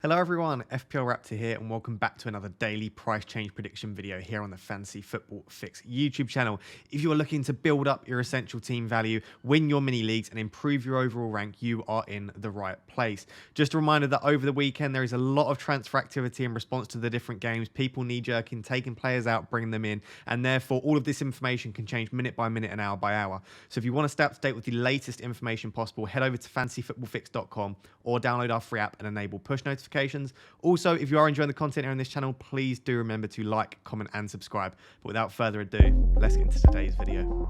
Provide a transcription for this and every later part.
Hello everyone, FPL Raptor here and welcome back to another daily price change prediction video here on the Fantasy Football Fix YouTube channel. If you are looking to build up your essential team value, win your mini leagues and improve your overall rank, you are in the right place. Just a reminder that over the weekend there is a lot of transfer activity in response to the different games. People knee-jerking, taking players out, bringing them in, and therefore all of this information can change minute by minute and hour by hour. So if you want to stay up to date with the latest information possible, head over to fantasyfootballfix.com or download our free app and enable push notifications. Also, if you are enjoying the content here on this channel, please do remember to like, comment, and subscribe. But without further ado, let's get into today's video.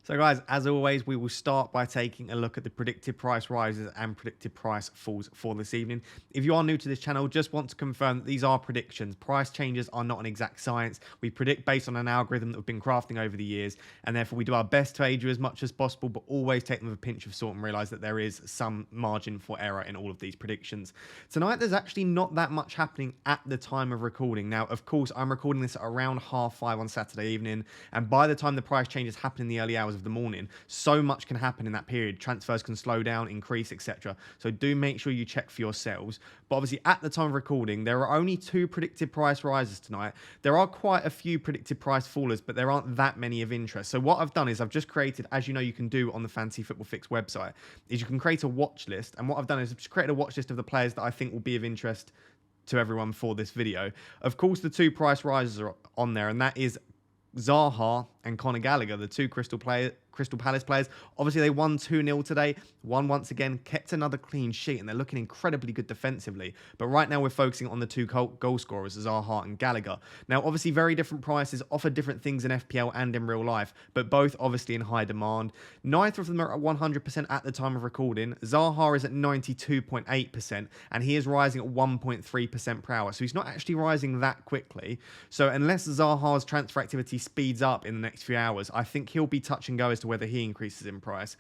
So guys, as always, we will start by taking a look at the predicted price rises and predicted price falls for this evening. If you are new to this channel, just want to confirm that these are predictions. Price changes are not an exact science. We predict based on an algorithm that we've been crafting over the years, and therefore we do our best to aid you as much as possible, but always take them with a pinch of salt and realize that there is some margin for error in all of these predictions. Tonight, there's actually not that much happening at the time of recording. Now, of course, I'm recording this at around 5:30 on Saturday evening, and by the time the price changes happen in the early hours of the morning, so much can happen in that period. Transfers can slow down, increase, etc. So do make sure you check for yourselves. But obviously at the time of recording, there are only 2 predicted price rises tonight. There are quite a few predicted price fallers, but there aren't that many of interest. So what I've done is I've just created, as you know you can do on the Fantasy Football Fix website, is you can create a watch list. And what I've done is I've just created a watch list of the players that I think will be of interest to everyone for this video. Of course, the 2 price rises are on there, and that is Zaha and Gallagher, the 2 Crystal Palace players. Obviously, they won 2-0 today. One, once again, kept another clean sheet, and they're looking incredibly good defensively. But right now, we're focusing on the 2 goal scorers, Zaha and Gallagher. Now, obviously, very different prices, offer different things in FPL and in real life, but both obviously in high demand. Neither of them are at 100% at the time of recording. Zaha is at 92.8%, and he is rising at 1.3% per hour. So he's not actually rising that quickly. So unless Zaha's transfer activity speeds up in the next few hours, I think he'll be touch and go as to whether he increases in price.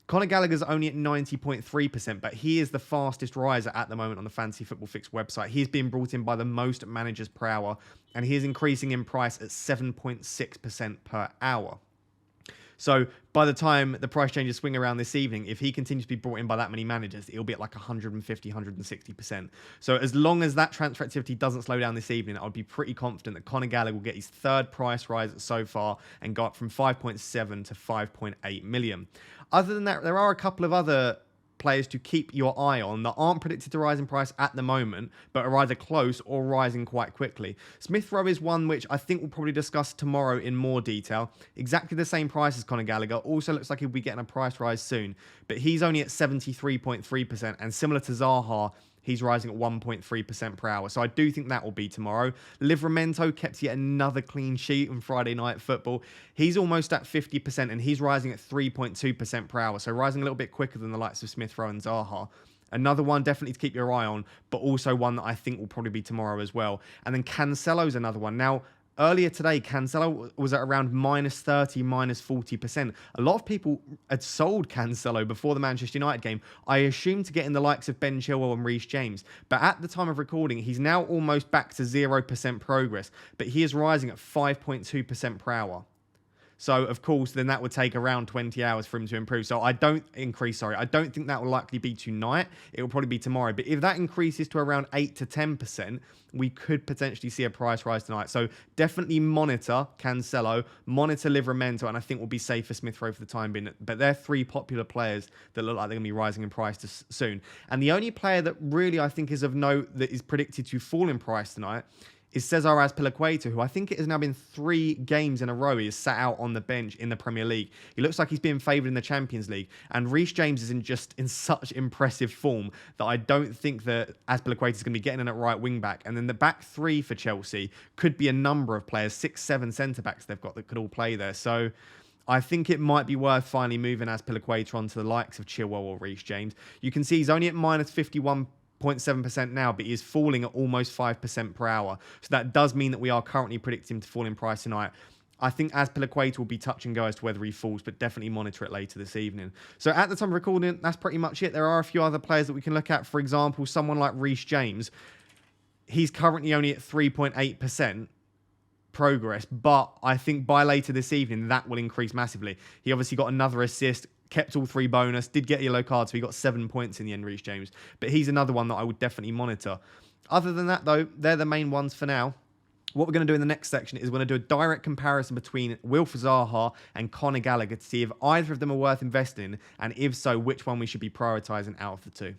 Gallagher's only at 90.3%, but he is the fastest riser at the moment on the Fantasy Football Fix website. He's been brought in by the most managers per hour, and he is increasing in price at 7.6% per hour. So by the time the price changes swing around this evening, if he continues to be brought in by that many managers, it'll be at like 150, 160%. So as long as that transfer activity doesn't slow down this evening, I'd be pretty confident that Gallagher will get his 3rd price rise so far and go up from 5.7 to 5.8 million. Other than that, there are a couple of other players to keep your eye on that aren't predicted to rise in price at the moment, but are either close or rising quite quickly. Smith Rowe is one which I think we'll probably discuss tomorrow in more detail. Exactly the same price as Gallagher. Also looks like he'll be getting a price rise soon, but he's only at 73.3%, and similar to Zaha, he's rising at 1.3% per hour. So I do think that will be tomorrow. Livramento kept yet another clean sheet on Friday Night Football. He's almost at 50%, and he's rising at 3.2% per hour. So rising a little bit quicker than the likes of Smith Rowe and Zaha. Another one definitely to keep your eye on, but also one that I think will probably be tomorrow as well. And then Cancelo's another one. Now, earlier today, Cancelo was at around -30, -40%. A lot of people had sold Cancelo before the Manchester United game. I assume to get in the likes of Ben Chilwell and Reece James. But at the time of recording, he's now almost back to 0% progress. But he is rising at 5.2% per hour. So, of course, then that would take around 20 hours for him to improve. So I don't think that will likely be tonight. It will probably be tomorrow. But if that increases to around 8 to 10%, we could potentially see a price rise tonight. So definitely monitor Cancelo, monitor Livramento, and I think we'll be safe for Smith Rowe for the time being. But they're 3 popular players that look like they're going to be rising in price soon. And the only player that really I think is of note that is predicted to fall in price tonight is Cesar Azpilicueta, who I think it has now been 3 games in a row he is sat out on the bench in the Premier League. He looks like he's being favoured in the Champions League. And Reece James is in such impressive form that I don't think that Azpilicueta is going to be getting in at right wing back. And then the back 3 for Chelsea could be a number of players, 6, 7 centre-backs they've got that could all play there. So I think it might be worth finally moving Azpilicueta onto the likes of Chilwell or Reece James. You can see he's only at -51.7% now, but he is falling at almost 5% per hour. So that does mean that we are currently predicting him to fall in price tonight. I think Azpilicueta will be touch and go as to whether he falls, but definitely monitor it later this evening. So at the time of recording, that's pretty much it. There are a few other players that we can look at. For example, someone like Reece James. He's currently only at 3.8%. progress, but I think by later this evening, that will increase massively. He obviously got another assist, kept all 3 bonus, did get a yellow card, so he got 7 points in the end, Reece James. But he's another one that I would definitely monitor. Other than that, though, they're the main ones for now. What we're going to do in the next section is we're going to do a direct comparison between Wilf Zaha and Conor Gallagher to see if either of them are worth investing in, and if so, which one we should be prioritising out of the two.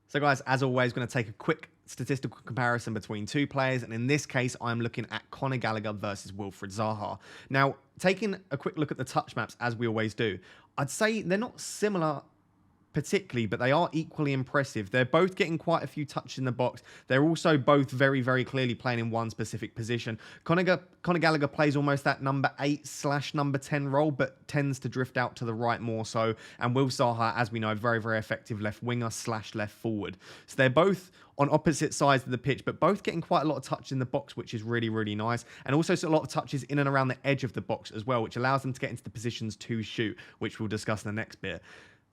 So guys, as always, going to take a quick statistical comparison between 2 players, and in this case, I'm looking at Conor Gallagher versus Wilfried Zaha. Now, taking a quick look at the touch maps, as we always do, I'd say they're not similar particularly, but they are equally impressive. They're both getting quite a few touches in the box. They're also both very, very clearly playing in one specific position. Conor Gallagher plays almost that number 8/number 10 role, but tends to drift out to the right more so. And Wilf Zaha, as we know, very, very effective left winger/left forward. So they're both on opposite sides of the pitch, but both getting quite a lot of touch in the box, which is really, really nice. And also a lot of touches in and around the edge of the box as well, which allows them to get into the positions to shoot, which we'll discuss in the next bit.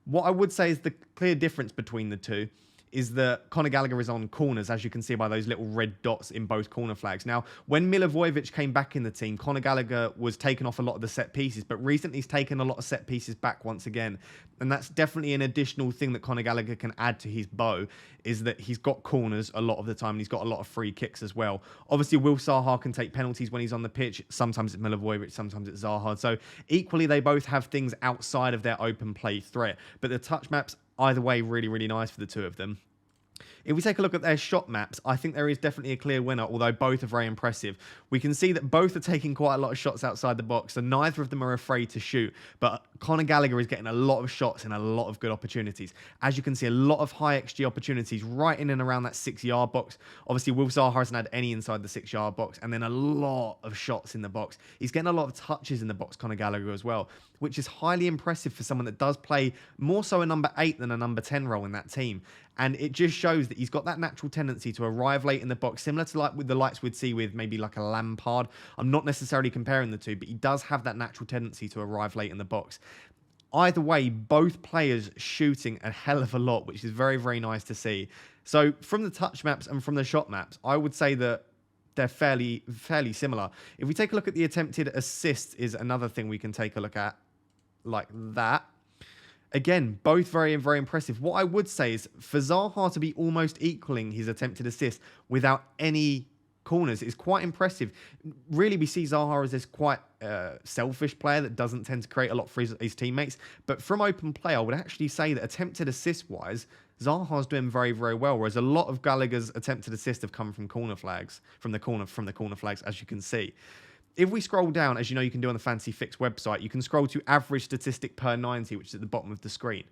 What I would say is the clear difference between the two is that Conor Gallagher is on corners, as you can see by those little red dots in both corner flags. Now, when Milivojevic came back in the team, Conor Gallagher was taking off a lot of the set pieces, but recently he's taken a lot of set pieces back once again. And that's definitely an additional thing that Conor Gallagher can add to his bow, is that he's got corners a lot of the time, and he's got a lot of free kicks as well. Obviously, Wilf Zaha can take penalties when he's on the pitch. Sometimes it's Milivojevic, sometimes it's Zaha. So equally, they both have things outside of their open play threat. But the touch maps, either way, really, really nice for the two of them. If we take a look at their shot maps, I think there is definitely a clear winner, although both are very impressive. We can see that both are taking quite a lot of shots outside the box, so neither of them are afraid to shoot. But Conor Gallagher is getting a lot of shots and a lot of good opportunities. As you can see, a lot of high XG opportunities right in and around that 6-yard box. Obviously, Wilf Zaha hasn't had any inside the 6-yard box, and then a lot of shots in the box. He's getting a lot of touches in the box, Conor Gallagher, as well, which is highly impressive for someone that does play more so a number 8 than a number 10 role in that team. And it just shows that he's got that natural tendency to arrive late in the box, similar to like with the likes we'd see with maybe like a Lampard. I'm not necessarily comparing the two, but he does have that natural tendency to arrive late in the box. Either way, both players shooting a hell of a lot, which is very, very nice to see. So from the touch maps and from the shot maps, I would say that they're fairly similar. If we take a look at the attempted assists, is another thing we can take a look at, like that. Again, both very, very impressive. What I would say is for Zaha to be almost equaling his attempted assist without any corners is quite impressive. Really, we see Zaha as this quite selfish player that doesn't tend to create a lot for his teammates. But from open play, I would actually say that attempted assist-wise, Zaha's doing very, very well. Whereas a lot of Gallagher's attempted assists have come from corner flags, from the corner flags, as you can see. If we scroll down, as you know you can do on the Fantasy Fix website, you can scroll to average statistic per 90, which is at the bottom of the screen.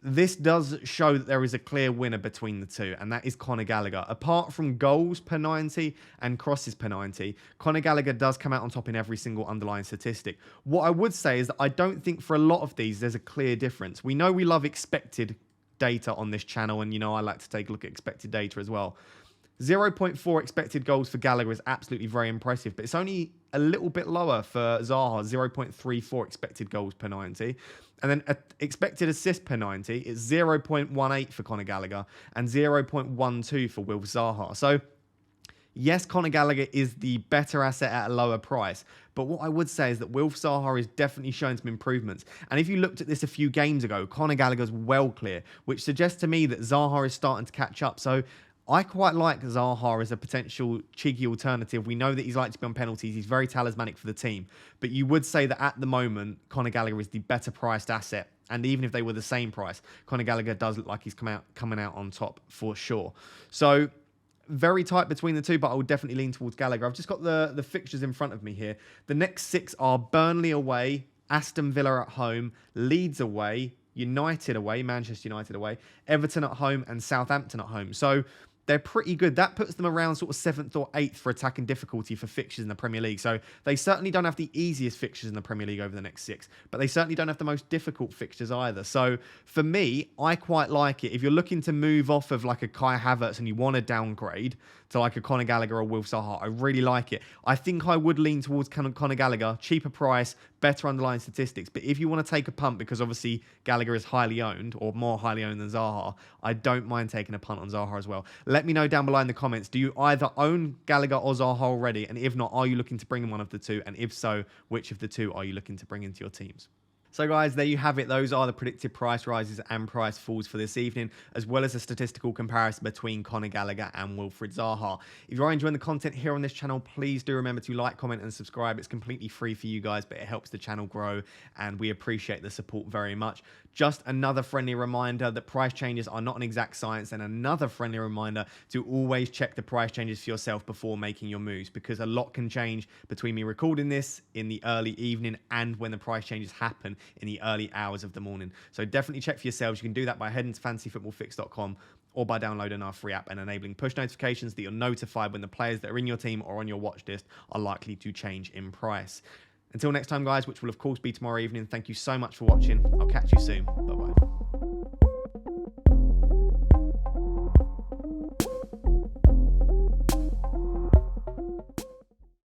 This does show that there is a clear winner between the two, and that is Conor Gallagher. Apart from goals per 90 and crosses per 90, Conor Gallagher does come out on top in every single underlying statistic. What I would say is that I don't think for a lot of these there's a clear difference. We know we love expected data on this channel, and you know I like to take a look at expected data as well. 0.4 expected goals for Gallagher is absolutely very impressive, but it's only a little bit lower for Zaha, 0.34 expected goals per 90. And then expected assist per 90 is 0.18 for Conor Gallagher and 0.12 for Wilf Zaha. So, yes, Conor Gallagher is the better asset at a lower price, but what I would say is that Wilf Zaha is definitely showing some improvements. And if you looked at this a few games ago, Conor Gallagher's well clear, which suggests to me that Zaha is starting to catch up. So, I quite like Zaha as a potential cheeky alternative. We know that he's like to be on penalties. He's very talismanic for the team. But you would say that at the moment, Conor Gallagher is the better priced asset. And even if they were the same price, Conor Gallagher does look like he's coming out on top for sure. So very tight between the two, but I would definitely lean towards Gallagher. I've just got the fixtures in front of me here. The next 6 are Burnley away, Aston Villa at home, Leeds away, United away, Manchester United away, Everton at home, and Southampton at home. So they're pretty good. That puts them around sort of 7th or 8th for attacking difficulty for fixtures in the Premier League. So they certainly don't have the easiest fixtures in the Premier League over the next 6, but they certainly don't have the most difficult fixtures either. So for me, I quite like it. If you're looking to move off of like a Kai Havertz and you want to downgrade to like a Conor Gallagher or Wilf Zaha. I really like it. I think I would lean towards Conor Gallagher, cheaper price, better underlying statistics. But if you want to take a punt, because obviously Gallagher is highly owned or more highly owned than Zaha, I don't mind taking a punt on Zaha as well. Let me know down below in the comments. Do you either own Gallagher or Zaha already? And if not, are you looking to bring in one of the two? And if so, which of the two are you looking to bring into your teams? So guys, there you have it. Those are the predicted price rises and price falls for this evening, as well as a statistical comparison between Conor Gallagher and Wilfried Zaha. If you are enjoying the content here on this channel, please do remember to like, comment, and subscribe. It's completely free for you guys, but it helps the channel grow, and we appreciate the support very much. Just another friendly reminder that price changes are not an exact science, and another friendly reminder to always check the price changes for yourself before making your moves, because a lot can change between me recording this in the early evening and when the price changes happen in the early hours of the morning. So definitely check for yourselves. You can do that by heading to fantasyfootballfix.com or by downloading our free app and enabling push notifications that you're notified when the players that are in your team or on your watch list are likely to change in price. Until next time, guys, which will of course be tomorrow evening, thank you so much for watching. I'll catch you soon. Bye-bye.